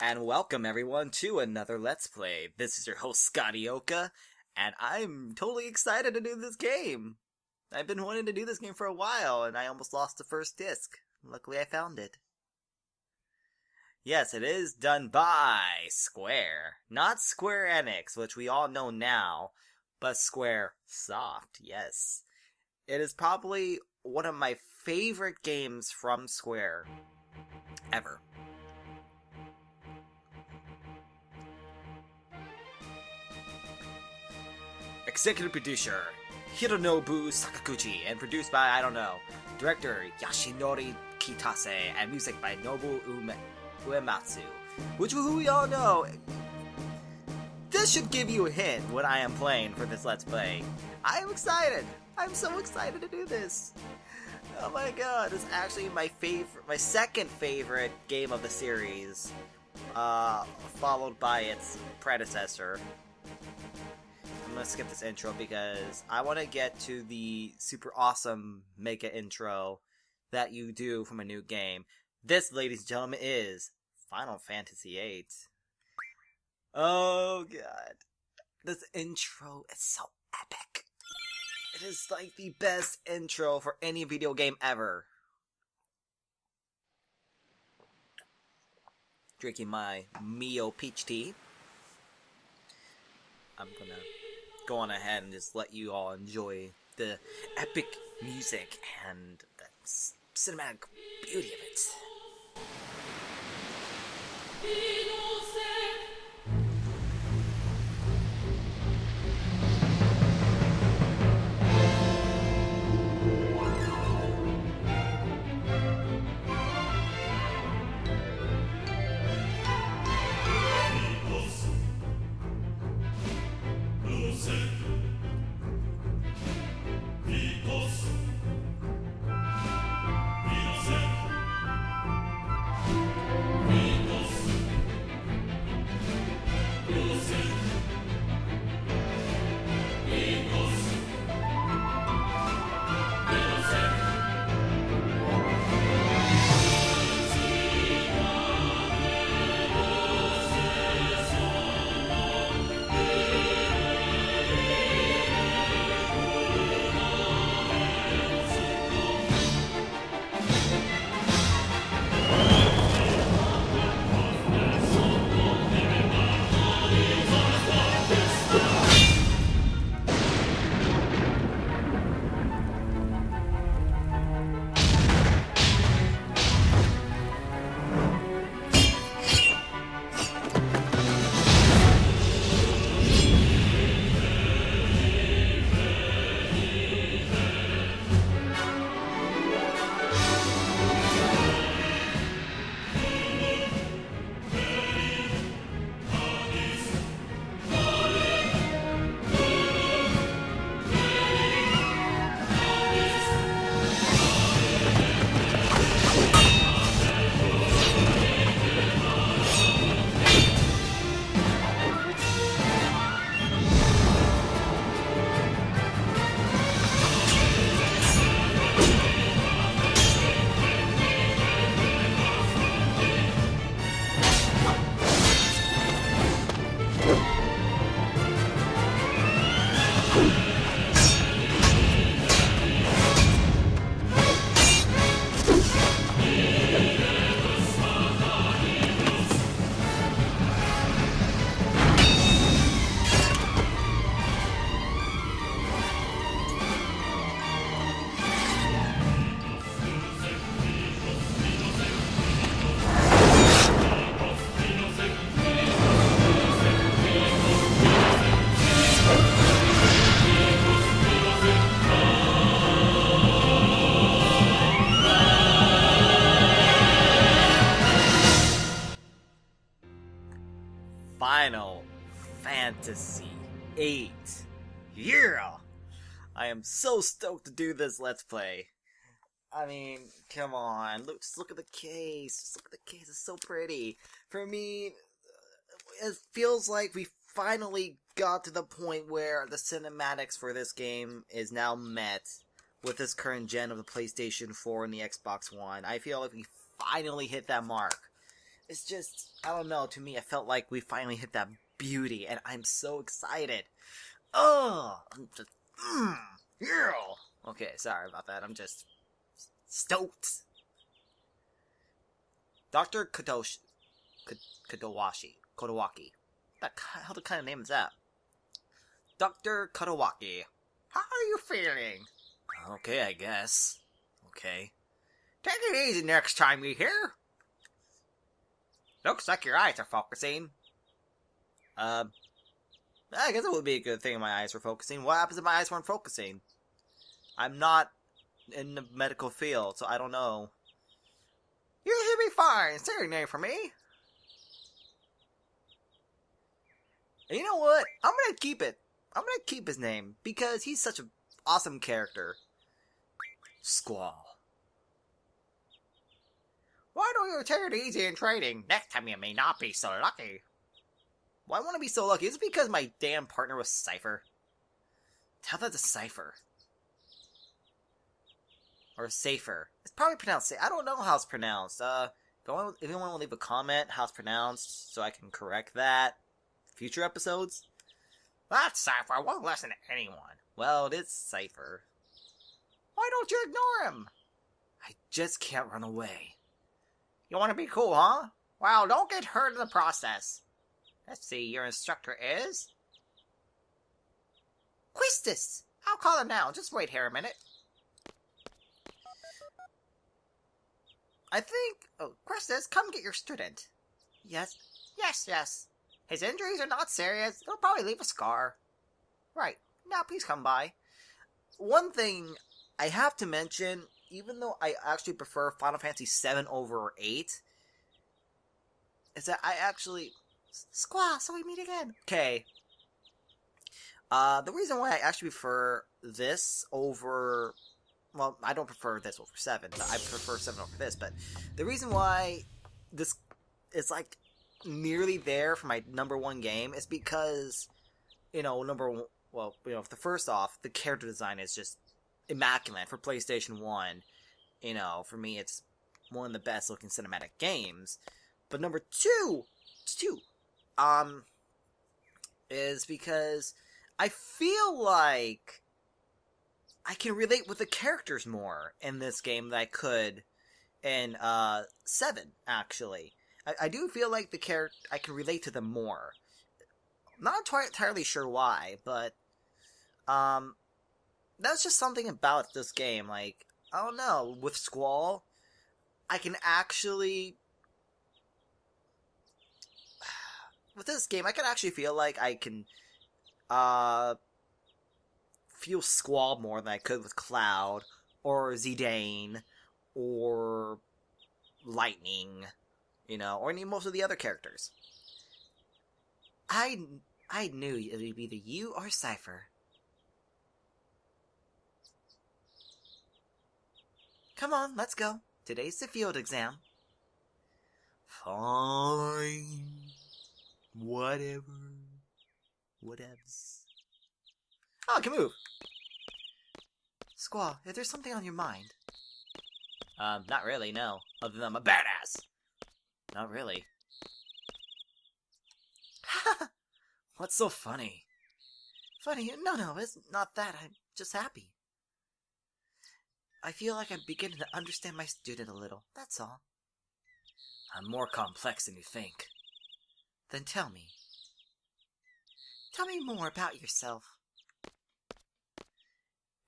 And welcome everyone to another Let's Play. This is your host Scotty Oka, and I'm totally excited to do this game. I've been wanting to do this game for a while, and I almost lost the first disc. Luckily I found it. Yes, it is done by Square. Not Square Enix, which we all know now, but Square Soft, yes. It is probably one of my favorite games from Square ever. Executive producer Hironobu Sakaguchi, and produced by, I don't know, director Yoshinori Kitase, and music by Nobu Uematsu, who we all know. This should give you a hint what I am playing for this Let's Play. I am excited. I'm so excited to do this. Oh my god, it's actually my second favorite game of the series, followed by its predecessor. I'm gonna skip this intro because I want to get to the super awesome mega intro that you do from a new game. This, ladies and gentlemen, is Final Fantasy VIII. Oh god. This intro is so epic. It is like the best intro for any video game ever. Drinking my Mio peach tea. I'm gonna go on ahead and just let you all enjoy the epic music and the cinematic beauty of it. Final Fantasy VIII. Yeah! I am so stoked to do this Let's Play. I mean, come on. Just look at the case. Just look at the case. It's so pretty. For me, it feels like we finally got to the point where the cinematics for this game is now met with this current gen of the PlayStation 4 and the Xbox One. I feel like we finally hit that mark. It's just, I don't know, to me, I felt like we finally hit that beauty, and I'm so excited. Oh, I'm just, yeah. Okay, sorry about that, I'm just stoked. Dr. Kodawaki. What the hell kind of name is that? Dr. Kodawaki. How are you feeling? Okay, I guess. Okay. Take it easy next time you hear. Looks like your eyes are focusing. I guess it would be a good thing if my eyes were focusing. What happens if my eyes weren't focusing? I'm not in the medical field, so I don't know. You should be fine. Say your name for me. And you know what? I'm gonna keep it. I'm gonna keep his name because he's such an awesome character. Squall. Why don't you take it easy in training? Next time you may not be so lucky. Why want to be so lucky? Is it because my damn partner was Cypher? Tell that to Cypher. Or Safer. It's probably pronounced I don't know how it's pronounced. If anyone want to leave a comment how it's pronounced so I can correct that. Future episodes? That Cypher won't listen to anyone. Well, it is Cypher. Why don't you ignore him? I just can't run away. You want to be cool, huh? Well, don't get hurt in the process. Let's see, your instructor is... Quistis! I'll call him now. Just wait here a minute. I think... Oh, Quistis, come get your student. Yes? Yes. His injuries are not serious. He'll probably leave a scar. Right. Now please come by. One thing I have to mention, even though I actually prefer Final Fantasy VII over 8, is that I actually... Squall, so we meet again. Okay. The reason why I actually prefer this over... Well, I don't prefer this over 7, but I prefer 7 over this, but the reason why this is, like, nearly there for my number 1 game is because, first off, the character design is just immaculate for PlayStation 1. For me, it's one of the best looking cinematic games. But number 2, is because I feel like I can relate with the characters more in this game than I could in 7, actually. I do feel like I can relate to them more. Not entirely sure why, but that's just something about this game. Like, I don't know, with Squall, I can actually... With this game, I can actually feel like I can feel Squall more than I could with Cloud, or Zidane, or Lightning, or most of the other characters. I knew it would be either you or Cypher. Come on, let's go. Today's the field exam. Fine. Whatever. Whatevs. Oh, I can move. Squall, is there something on your mind? Not really, no. Other than I'm a badass. Not really. What's so funny? Funny? No, it's not that. I'm just happy. I feel like I'm beginning to understand my student a little, that's all. I'm more complex than you think. Then tell me. Tell me more about yourself.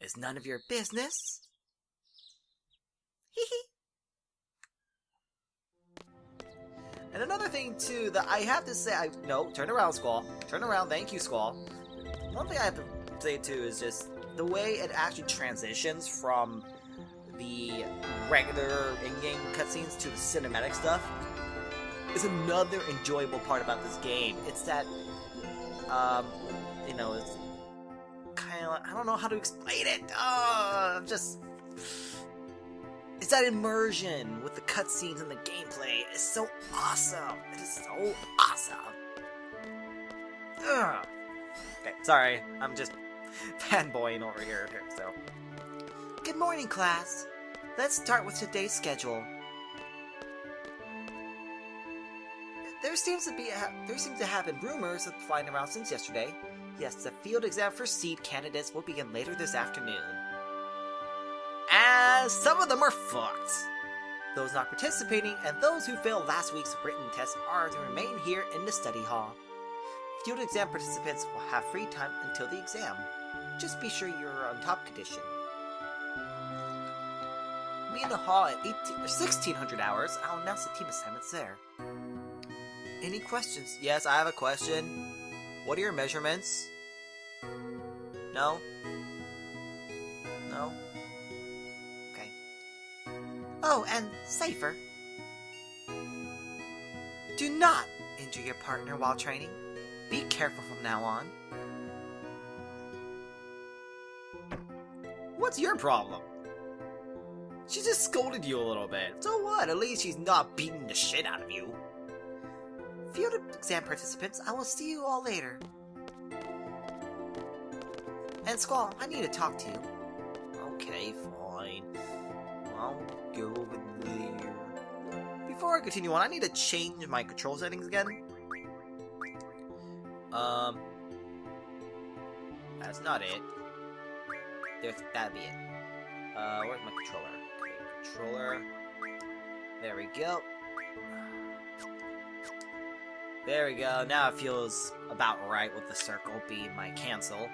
It's none of your business. Hee hee. And another thing, too, that I have to say... No, turn around, Squall. Turn around, thank you, Squall. One thing I have to say, too, is just the way it actually transitions from the regular in-game cutscenes to the cinematic stuff is another enjoyable part about this game. It's that, it's kind of... I don't know how to explain it. It's that immersion with the cutscenes and the gameplay. It's so awesome. It is so awesome. Ugh. Okay, sorry. I'm just fanboying over here, so. Good morning, class. Let's start with today's schedule. There seems to have been rumors flying around since yesterday. Yes, the field exam for seed candidates will begin later this afternoon. And some of them are fucked. Those not participating and those who failed last week's written test are to remain here in the study hall. Field exam participants will have free time until the exam. Just be sure you're on top condition. Meet in the hall at 1600 hours. I'll announce the team assignments there. Any questions? Yes, I have a question. What are your measurements? No? No? Okay. Oh, and Cypher. Do not injure your partner while training. Be careful from now on. What's your problem? She just scolded you a little bit. So what? At least she's not beating the shit out of you. Field exam participants, I will see you all later. And Squall, I need to talk to you. Okay, fine. I'll go over there. Before I continue on, I need to change my control settings again. That's not it. That'd be it. Where's my controller? Okay, controller. There we go. There we go. Now it feels about right with the circle being my cancel.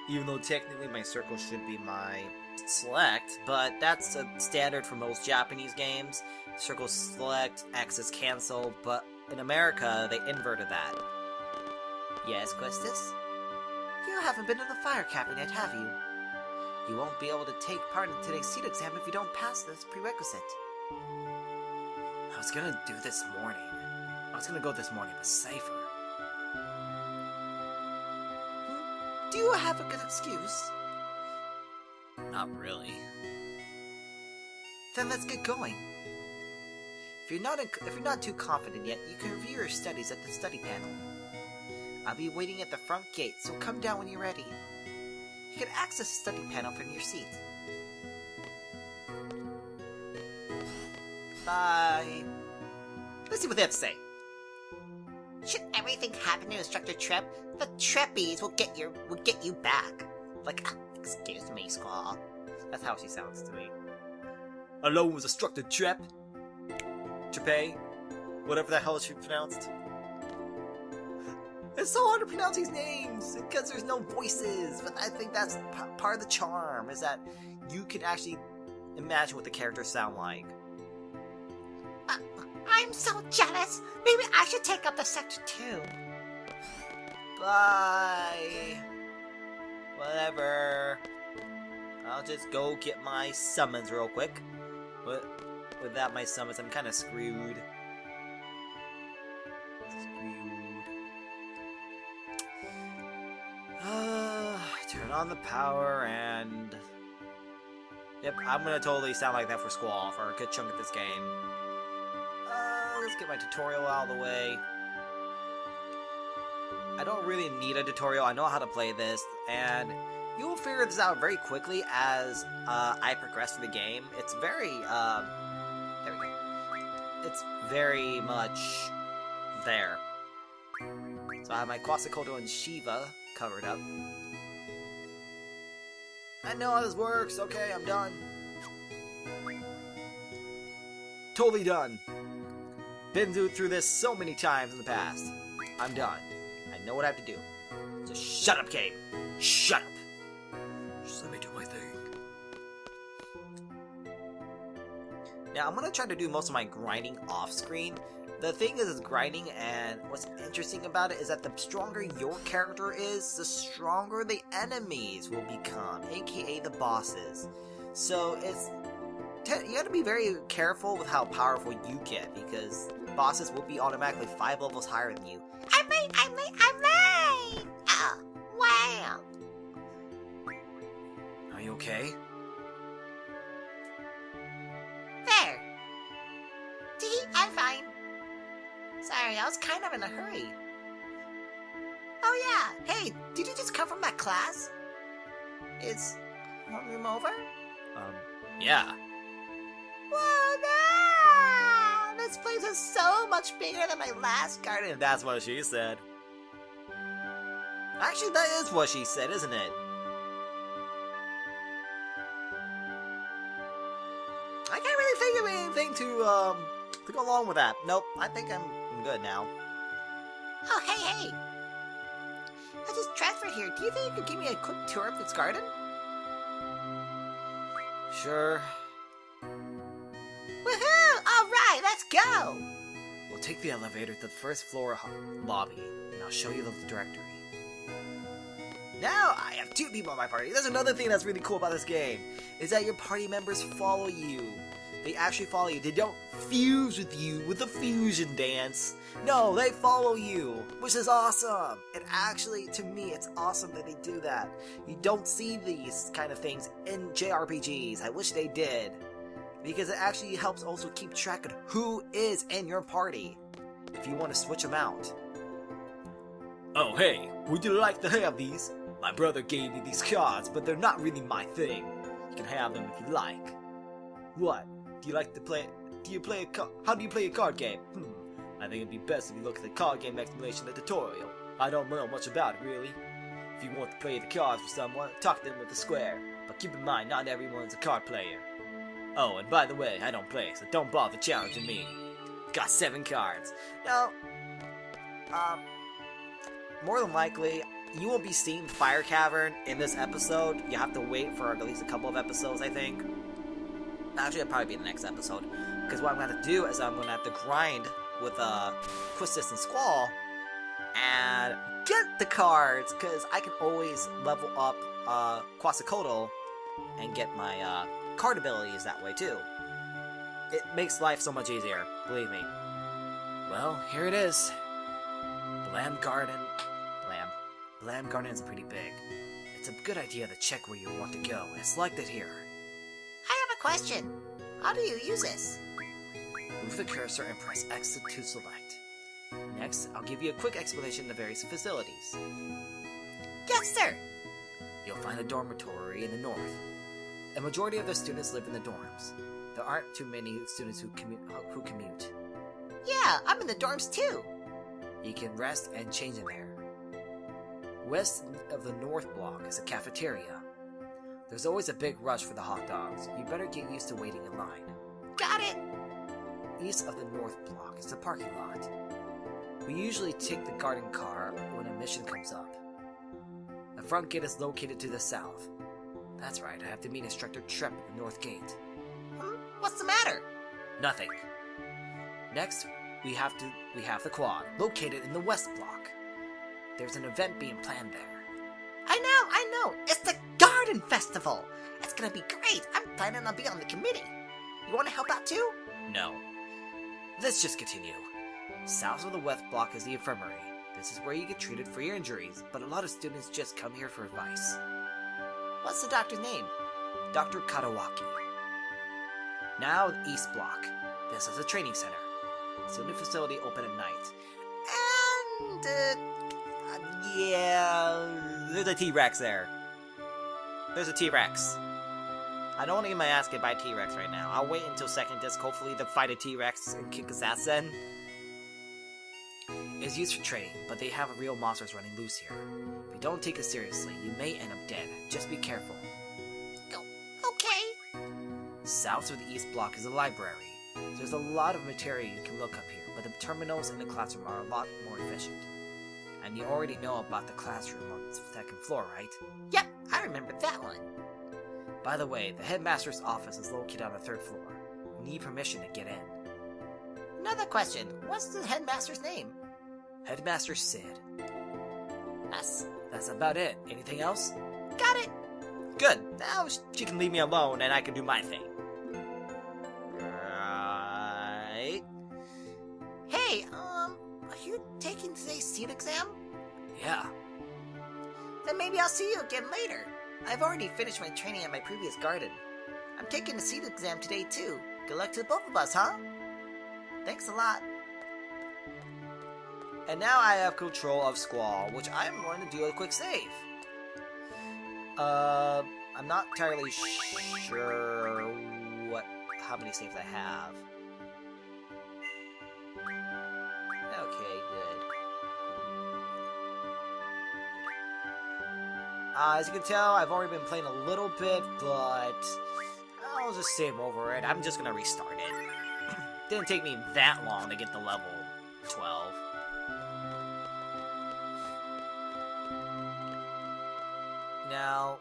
Even though technically my circle should be my select, but that's a standard for most Japanese games. Circle select, X is cancel, but in America they inverted that. Yes, Questus? You haven't been to the fire cabin yet, have you? You won't be able to take part in today's seat exam if you don't pass this prerequisite. I was gonna do this morning. I was gonna go this morning, but safer. Do you have a good excuse? Not really. Then let's get going. If you're not too confident yet, you can review your studies at the study panel. I'll be waiting at the front gate, so come down when you're ready. You can access the study panel from your seat. Bye. Let's see what they have to say. Should everything happen to Instructor Trep, the Treppies will get you back. Like, excuse me, Squall. That's how she sounds to me. Hello, was Instructor Trep? Trepe? Whatever the hell she pronounced. It's so hard to pronounce these names because there's no voices, but I think that's part of the charm, is that you can actually imagine what the characters sound like. I'm so jealous. Maybe I should take up the sector too. Bye. Whatever. I'll just go get my summons real quick. But without my summons, I'm kind of screwed. Turn on the power and... Yep, I'm gonna totally sound like that for Squall for a good chunk of this game. Let's get my tutorial out of the way. I don't really need a tutorial, I know how to play this, and you will figure this out very quickly as I progress through the game. It's very, there we go. It's very much there. So I have my Quasimodo and Shiva covered up. I know how this works, okay, I'm done. Totally done. Been through this so many times in the past. I'm done. I know what I have to do. Just shut up, Gabe. Shut up. Just let me do my thing. Now, I'm gonna try to do most of my grinding off screen. The thing is grinding, and what's interesting about it is that the stronger your character is, the stronger the enemies will become, aka the bosses. So you gotta be very careful with how powerful you get, because bosses will be automatically 5 levels higher than you. I'm late! Oh, wow. Are you okay? There. See, I'm fine. Sorry, I was kind of in a hurry. Oh yeah, hey, did you just come from that class? Is one room over? Yeah. Whoa, no! This place is so much bigger than my last garden. That's what she said. Actually, that is what she said, isn't it? I can't really think of anything to go along with that. Nope, I think I'm good now. Oh, hey! I just transferred here. Do you think you could give me a quick tour of this garden? Sure. Woohoo! Alright, let's go! We'll take the elevator to the first floor lobby, and I'll show you the directory. Now I have 2 people in my party. That's another thing that's really cool about this game, is that your party members follow you. They actually follow you. They don't fuse with you with the fusion dance. No, they follow you, which is awesome. And actually, to me, it's awesome that they do that. You don't see these kind of things in JRPGs. I wish they did. Because it actually helps also keep track of who is in your party, if you want to switch them out. Oh hey, would you like to have these? My brother gave me these cards, but they're not really my thing. You can have them if you like. What? Do you like to play? How do you play a card game? I think it'd be best if you look at the card game explanation of the tutorial. I don't know much about it really. If you want to play the cards with someone, talk to them with a square. But keep in mind, not everyone's a card player. Oh, and by the way, I don't play, so don't bother challenging me. Got 7 cards. Now, more than likely, you won't be seeing Fire Cavern in this episode. You have to wait for at least a couple of episodes, I think. Actually, it'll probably be the next episode. Because what I'm going to have to do is I'm going to have to grind with Quistis and Squall and get the cards, because I can always level up Quasicodal and get my card abilities that way too. It makes life so much easier, believe me. Well, here it is. Blam Garden is pretty big. It's a good idea to check where you want to go and select it here. I have a question. How do you use this? Move the cursor and press X to select. Next, I'll give you a quick explanation of the various facilities. Yes, sir. You'll find a dormitory in the north. A majority of the students live in the dorms. There aren't too many students who commute. Yeah, I'm in the dorms too. You can rest and change in there. West of the north block is a cafeteria. There's always a big rush for the hot dogs. You better get used to waiting in line. Got it. East of the north block is the parking lot. We usually take the garden car when a mission comes up. The front gate is located to the south. That's right, I have to meet Instructor Trep at the north gate. What's the matter? Nothing. Next, we have the quad, located in the west block. There's an event being planned there. I know. It's the Garden Festival. It's gonna be great. I'm planning on being on the committee. You want to help out too? No. Let's just continue. South of the west block is the infirmary. This is where you get treated for your injuries, but a lot of students just come here for advice. What's the doctor's name? Dr. Katawaki. Now, the east block. This is a training center. Student facility open at night. And, yeah, there's a T-Rex there. There's a T-Rex. I don't want to get my ass kicked by a T-Rex right now. I'll wait until second disc, hopefully, to fight a T-Rex and kick his ass then. It's used for training, but they have real monsters running loose here. If you don't take it seriously, you may end up dead. Just be careful. okay. South of the east block is a library. There's a lot of material you can look up here, but the terminals in the classroom are a lot more efficient. And you already know about the classroom on the second floor, right? Yep, I remember that one. By the way, the headmaster's office is located on the 3rd floor. You need permission to get in. Another question. What's the headmaster's name? Headmaster Sid. That's about it. Anything else? Got it. Good. Now she can leave me alone and I can do my thing. Right. Hey, are you taking today's seat exam? Yeah. Then maybe I'll see you again later. I've already finished my training at my previous garden. I'm taking the seat exam today too. Good luck to both of us, huh? Thanks a lot. And now I have control of Squall, which I'm going to do a quick save. I'm not entirely sure how many saves I have. As you can tell, I've already been playing a little bit, but I'll just save over it. I'm just gonna restart it. Didn't take me that long to get to level 12. Now,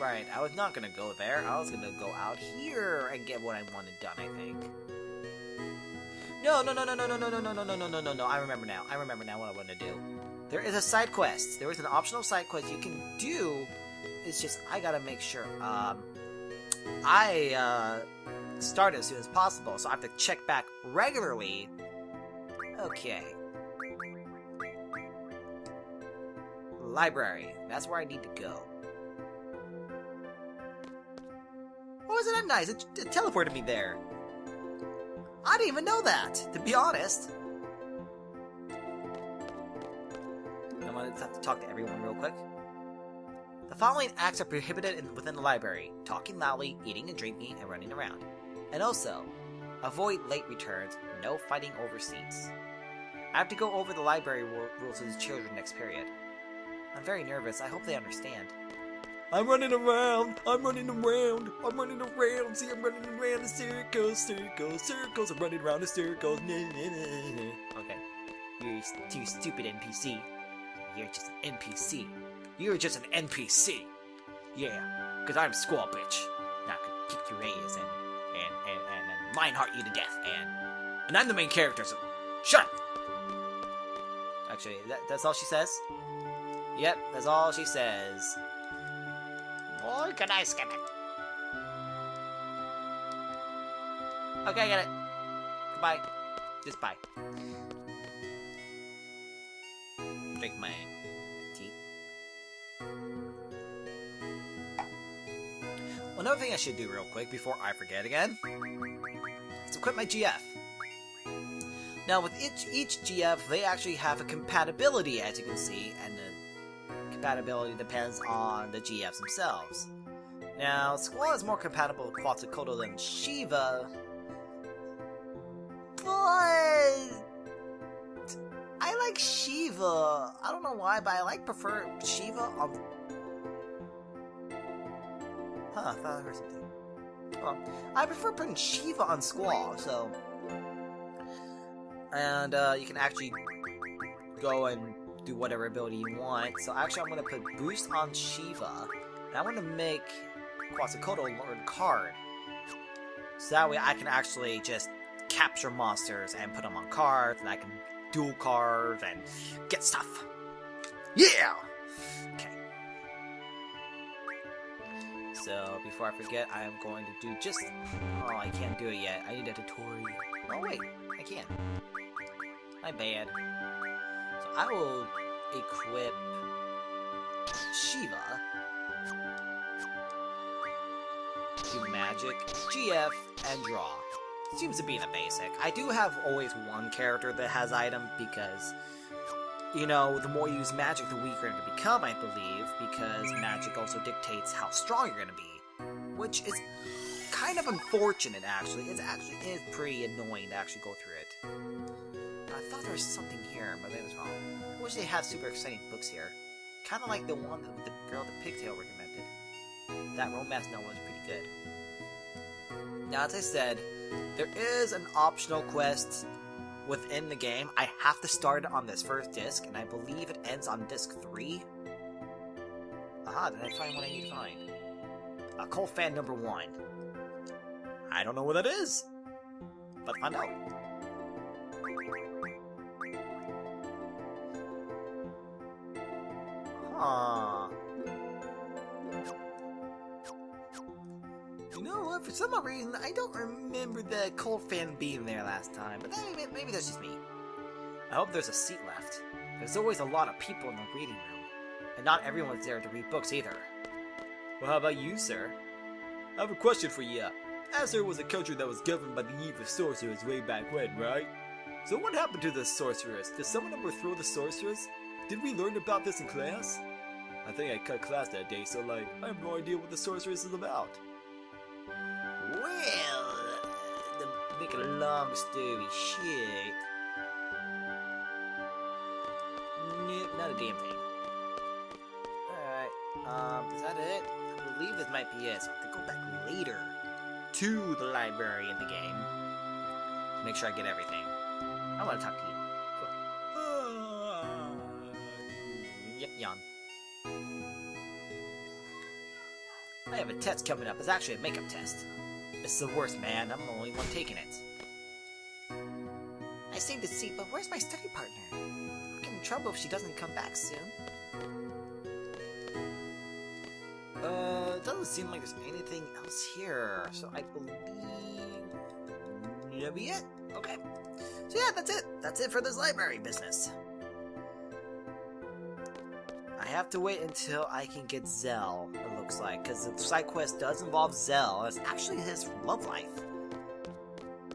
right, I was not gonna go there. I was gonna go out here and get what I wanted done, I think. No. I remember now. I remember now what I want to do. There is a side quest. There is an optional side quest you can do. It's just, I gotta make sure. I start as soon as possible, so I have to check back regularly. Okay. Library. That's where I need to go. Oh, isn't that nice? It teleported me there. I didn't even know that, to be honest. I'm gonna have to talk to everyone real quick. The following acts are prohibited within the library: talking loudly, eating and drinking, and running around. And also, avoid late returns, no fighting over seats. I have to go over the library rules with the children next period. I'm very nervous. I hope they understand. I'm running around. I'm running around. I'm running around. See, I'm running around the circles, circles, circles. I'm running around the circles. Okay. You're too stupid, NPC. You're just an NPC. You're just an NPC. Yeah, because I'm Squall, bitch. Now I can kick your ass and Mineheart you to death, and I'm the main character, so shut up! Actually, that's all she says? Yep, that's all she says. Boy, can I skip it. Okay, I get it. Goodbye. Just bye. Drink my tea. Well, another thing I should do real quick before I forget again is equip my GF. Now, with each GF, they actually have a compatibility, as you can see, and the compatibility depends on the GFs themselves. Now, Squall is more compatible with Quetzalcoatl than Shiva, but I like Shiva. I don't know why, but I prefer Shiva on... Huh, I thought I heard something. Well, I prefer putting Shiva on Squall, so... And, you can actually go and do whatever ability you want. So actually I'm going to put Boost on Shiva, and I'm going to make Quetzalcoatl learn Card. So that way I can actually just capture monsters and put them on cards, and I can duel cards and get stuff. Yeah! Okay. So, before I forget, I am going to do just... Oh, I can't do it yet. I need a tutorial. Oh, wait. I can. My bad. So, I will equip Shiva. Do Magic, GF, and Draw. Seems to be the basic. I do have always one character that has item because, you know, the more you use magic, the weaker you're going to become, I believe, because magic also dictates how strong you're going to be, which is kind of unfortunate, actually. It is pretty annoying to actually go through it. I thought there was something here, but maybe I was wrong. I wish they had super exciting books here. Kind of like the one that the girl with the pigtail recommended. That romance novel was pretty good. Now, as I said, there is an optional quest within the game. I have to start it on this first disc, and I believe it ends on disc 3. Aha, did I find what I need to find? A Cult Fan number 1. I don't know what that is, but find out. Huh. You know what, for some odd reason, I don't remember the Cult Fan being there last time, but maybe that's just me. I hope there's a seat left. There's always a lot of people in the reading room, and not everyone's there to read books either. Well, how about you, sir? I have a question for you. Azure was a country that was governed by the evil sorcerers way back when, right? So what happened to the sorceress? Did someone overthrow the sorceress? Did we learn about this in class? I think I cut class that day, so I have no idea what the sorceress is about. Well, to make a long story short... Nope, not a damn thing. Is that it? I believe this might be it. So I have to go back later to the library in the game. Make sure I get everything. I want to talk to you. Yep, yawn. I have a test coming up. It's actually a makeup test. This is the worst, man. I'm the only one taking it. I saved the seat, but where's my study partner? I'll get in trouble if she doesn't come back soon. It doesn't seem like there's anything else here. So I believe that'll be it. Okay. So yeah, that's it. That's it for this library business. I have to wait until I can get Zell, it looks like, because the side quest does involve Zell. It's actually his love life.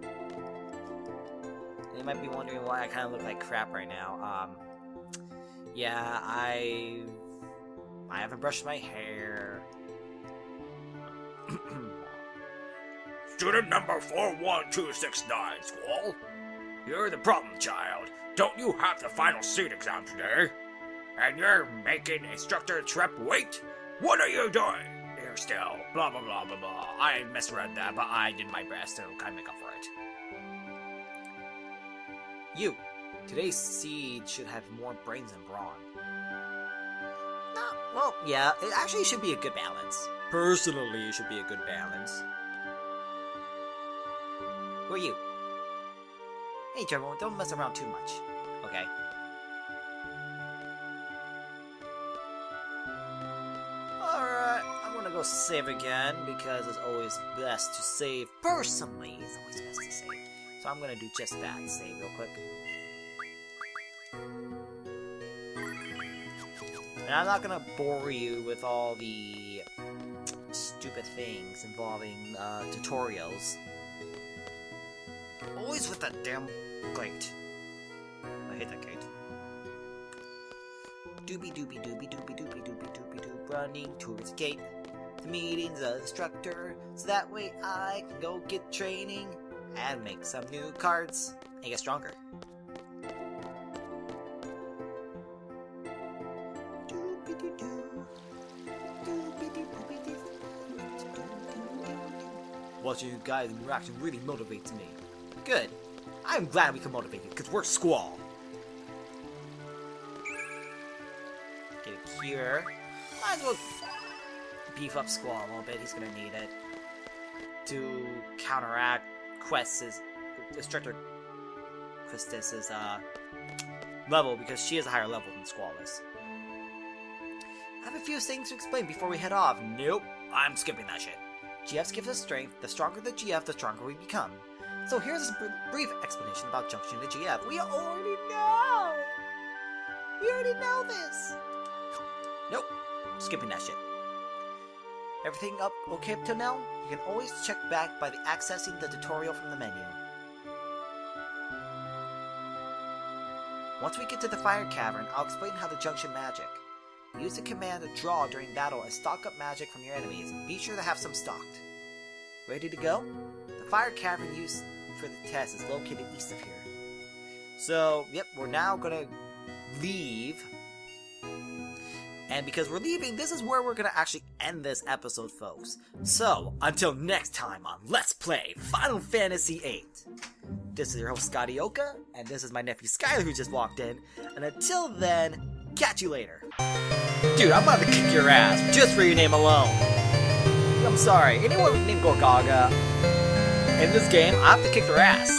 And you might be wondering why I kind of look like crap right now. Yeah, I haven't brushed my hair. Student number 41269, Squall. You're the problem child. Don't you have the final seat exam today? And you're making instructor Trep wait? What are you doing here still? Blah, blah, blah, blah, blah. I misread that, but I did my best to kind of make up for it. You. Today's seed should have more brains than brawn. No, Well, yeah, it actually should be a good balance. Personally, it should be a good balance. Who are you? Hey, Trevor, don't mess around too much. Okay. Alright, I'm gonna go save again, because it's always best to save. Personally, it's always best to save. So I'm gonna do just that, save real quick. And I'm not gonna bore you with all the stupid things involving tutorials. Always with that damn gate. I hate that gate. Doobie doobie doobie doobie doobie doobie doobie doop, running towards the gate. The meeting's the instructor, so that way I can go get training and make some new cards and get stronger. Watching you guys' interaction really motivates me. Good. I'm glad we can motivate you, because we're Squall. Get a cure. Might as well beef up Squall a little bit. He's gonna need it to counteract Quest's, Instructor Quest's level, because she is a higher level than Squall is. I have a few things to explain before we head off. Nope, I'm skipping that shit. GFs gives us strength. The stronger the GF, the stronger we become. So here's a brief explanation about Junction to GF. We already know! We already know this! Nope, skipping that shit. Everything up okay up till now? You can always check back by accessing the tutorial from the menu. Once we get to the fire cavern, I'll explain how the junction magic. Use the command to draw during battle and stock up magic from your enemies. Be sure to have some stocked. Ready to go? The fire cavern used for the test is located east of here. So, yep, we're now gonna leave. And because we're leaving, this is where we're gonna actually end this episode, folks. So, until next time on Let's Play Final Fantasy VIII. This is your host, Scotty Oka, and this is my nephew Skylar who just walked in. And until then, catch you later. Dude, I'm about to kick your ass just for your name alone. I'm sorry, anyone named Gorgaga in this game, I have to kick their ass.